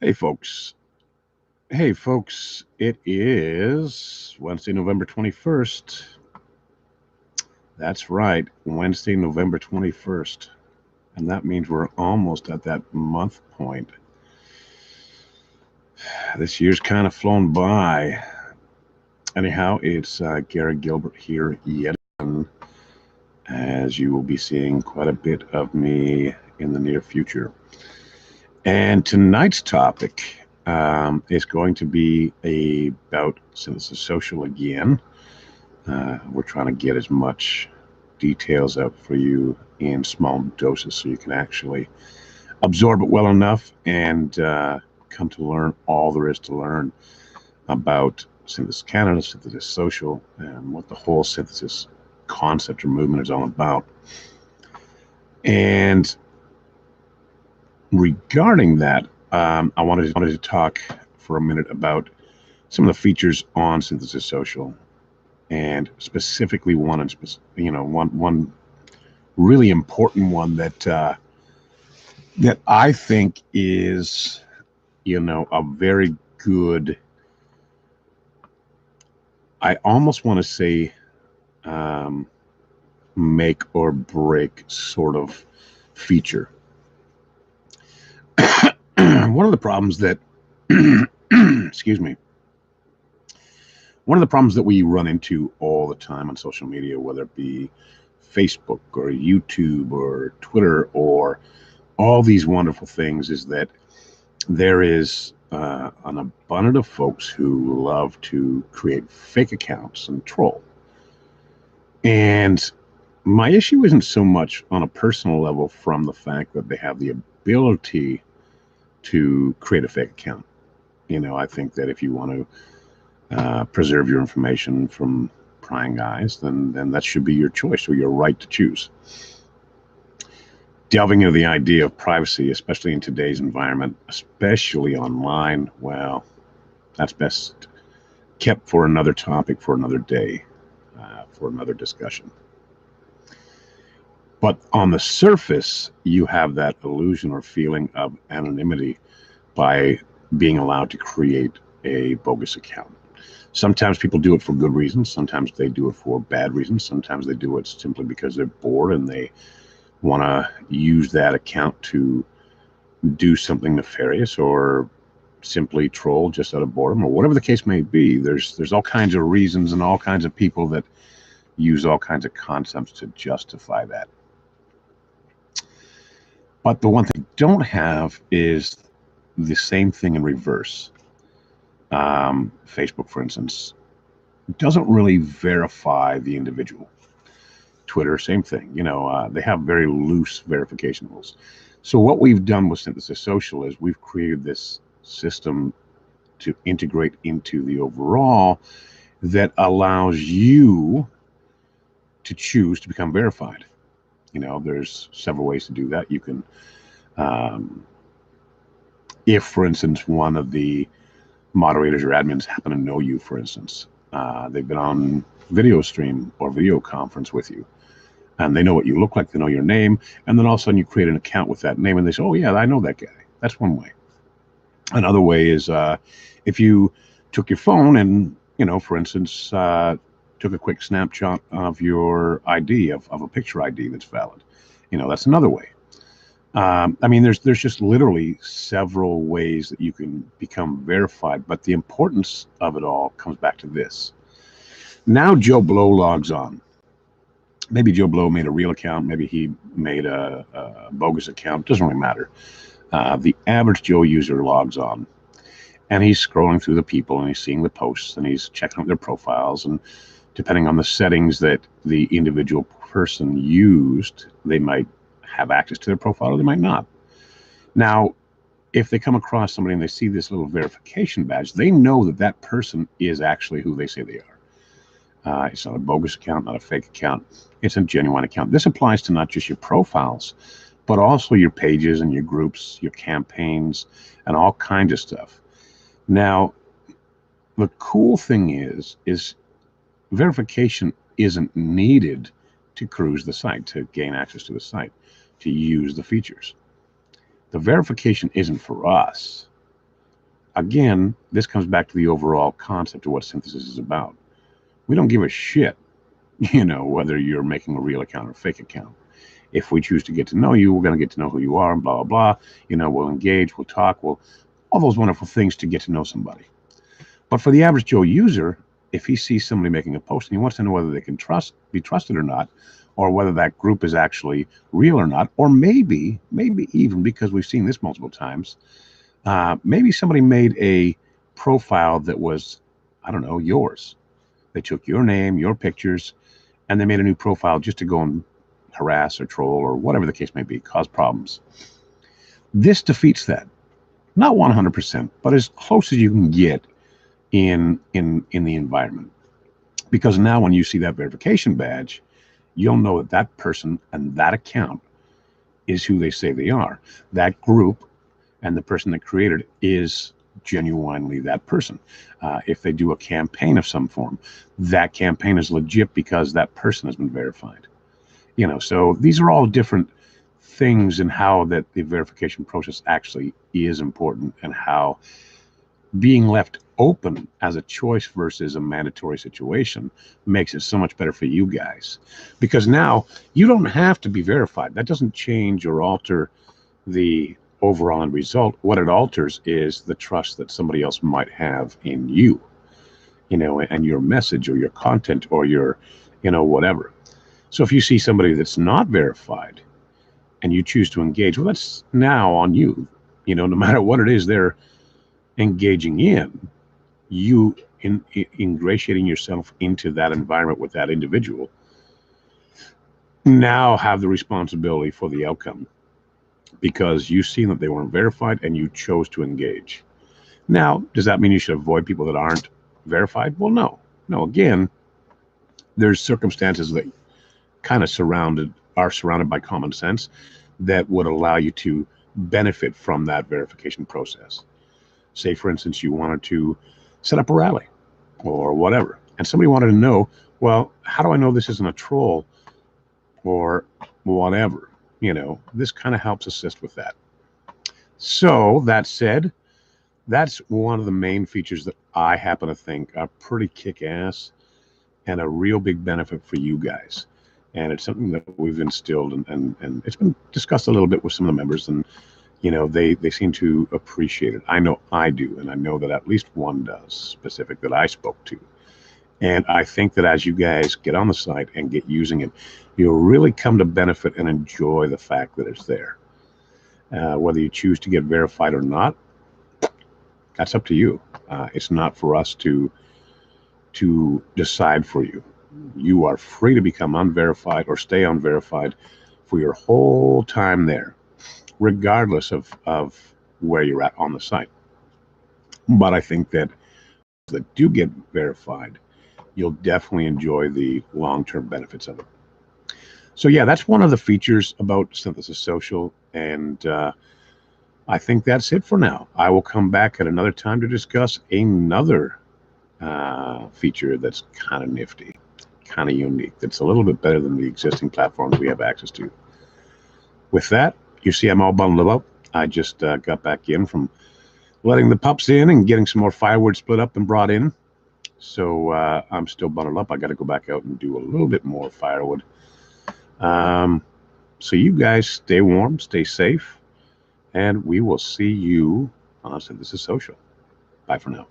Hey folks. Hey folks, it is Wednesday, November 21st. That's right, Wednesday, November 21st. And that means we're almost at that month point. This year's kind of flown by. Anyhow, it's Gary Gilbert here yet again, as you will be seeing quite a bit of me in the near future. And tonight's topic is going to be about synthesis social again. We're trying to get as much details out for you in small doses so you can actually absorb it well enough and come to learn all there is to learn about synthesis Canada, synthesis social, and what the whole synthesis concept or movement is all about. And regarding that, I wanted to talk for a minute about some of the features on synthesis social, and specifically one really important one that I think is a very good. I almost want to say make or break sort of feature. One of the problems that excuse me, one of the problems that we run into all the time on social media, whether it be Facebook or YouTube or Twitter or all these wonderful things, is that there is an abundance of folks who love to create fake accounts and troll. And my issue isn't so much on a personal level from the fact that they have the ability to create a fake account. I think that if you want to preserve your information from prying eyes, then that should be your choice or your right to choose. Delving into the idea of privacy, especially in today's environment, especially online, well, that's best kept for another topic, for another day, for another discussion. But on the surface, you have that illusion or feeling of anonymity by being allowed to create a bogus account. Sometimes people do it for good reasons. Sometimes they do it for bad reasons. Sometimes they do it simply because they're bored and they want to use that account to do something nefarious or simply troll just out of boredom, or whatever the case may be. There's all kinds of reasons and all kinds of people that use all kinds of concepts to justify that. But the one thing they don't have is the same thing in reverse. Facebook, for instance, doesn't really verify the individual. Twitter, same thing. They have very loose verification rules. So what we've done with Synthesis Social is we've created this system to integrate into the overall that allows you to choose to become verified. There's several ways to do that. You can, if, for instance, one of the moderators or admins happen to know you, for instance, they've been on video stream or video conference with you, and they know what you look like, they know your name, and then all of a sudden you create an account with that name and they say, oh yeah, I know that guy. That's one way. Another way is if you took your phone and, for instance, took a quick snapshot of your ID, of a picture ID that's valid. That's another way. There's just literally several ways that you can become verified, but the importance of it all comes back to this. Now Joe Blow logs on. Maybe Joe Blow made a real account. Maybe he made a bogus account. Doesn't really matter. The average Joe user logs on, and he's scrolling through the people, and he's seeing the posts, and he's checking out their profiles, and depending on the settings that the individual person used, they might have access to their profile or they might not. Now, if they come across somebody and they see this little verification badge, they know that that person is actually who they say they are. It's not a bogus account, not a fake account. It's a genuine account. This applies to not just your profiles, but also your pages and your groups, your campaigns, and all kinds of stuff. Now, the cool thing is verification isn't needed to cruise the site, to gain access to the site, to use the features. The verification isn't for us. again, this comes back to the overall concept of what synthesis is about. We don't give a shit, whether you're making a real account or a fake account. If we choose to get to know you, we're going to get to know who you are and blah, blah, blah. We'll engage, we'll talk, all those wonderful things to get to know somebody. But for the average Joe user, if he sees somebody making a post and he wants to know whether they can be trusted or not, or whether that group is actually real or not, or maybe even, because we've seen this multiple times, maybe somebody made a profile that was, I don't know, yours. They took your name, your pictures, and they made a new profile just to go and harass or troll or whatever the case may be, cause problems. This defeats that. Not 100%, but as close as you can get in the environment. Because now when you see that verification badge, you'll know that that person and that account is who they say they are. That group and the person that created it is genuinely that person. If they do a campaign of some form, that campaign is legit because that person has been verified. So these are all different things in how that the verification process actually is important, and how being left open as a choice versus a mandatory situation makes it so much better for you guys. Because now you don't have to be verified. That doesn't change or alter the overall end result. What it alters is the trust that somebody else might have in you, and your message or your content or your, whatever. So if you see somebody that's not verified and you choose to engage, well, that's now on you. No matter what it is they're engaging in, you ingratiating yourself into that environment with that individual now have the responsibility for the outcome, because you've seen that they weren't verified and you chose to engage. Now, does that mean you should avoid people that aren't verified? Well, no. Again, there's circumstances that kind of are surrounded by common sense that would allow you to benefit from that verification process. Say, for instance, you wanted to set up a rally or whatever, and somebody wanted to know, well, how do I know this isn't a troll or whatever? This kind of helps assist with that. So that said, that's one of the main features that I happen to think are pretty kick-ass and a real big benefit for you guys. And it's something that we've instilled, and it's been discussed a little bit with some of the members, and they seem to appreciate it. I know I do, and I know that at least one does, specific that I spoke to. And I think that as you guys get on the site and get using it, you'll really come to benefit and enjoy the fact that it's there. Whether you choose to get verified or not, that's up to you. It's not for us to decide for you. You are free to become unverified or stay unverified for your whole time there, regardless of where you're at on the site. But I think that do get verified, you'll definitely enjoy the long-term benefits of it. So yeah, that's one of the features about Synthesis Social, and I think that's it for now. I will come back at another time to discuss another feature that's kind of nifty, kind of unique, that's a little bit better than the existing platforms we have access to. With that, you see I'm all bundled up. I just got back in from letting the pups in and getting some more firewood split up and brought in. So I'm still bundled up. I got to go back out and do a little bit more firewood. So you guys stay warm, stay safe, and we will see you on Synthesis Social. Bye for now.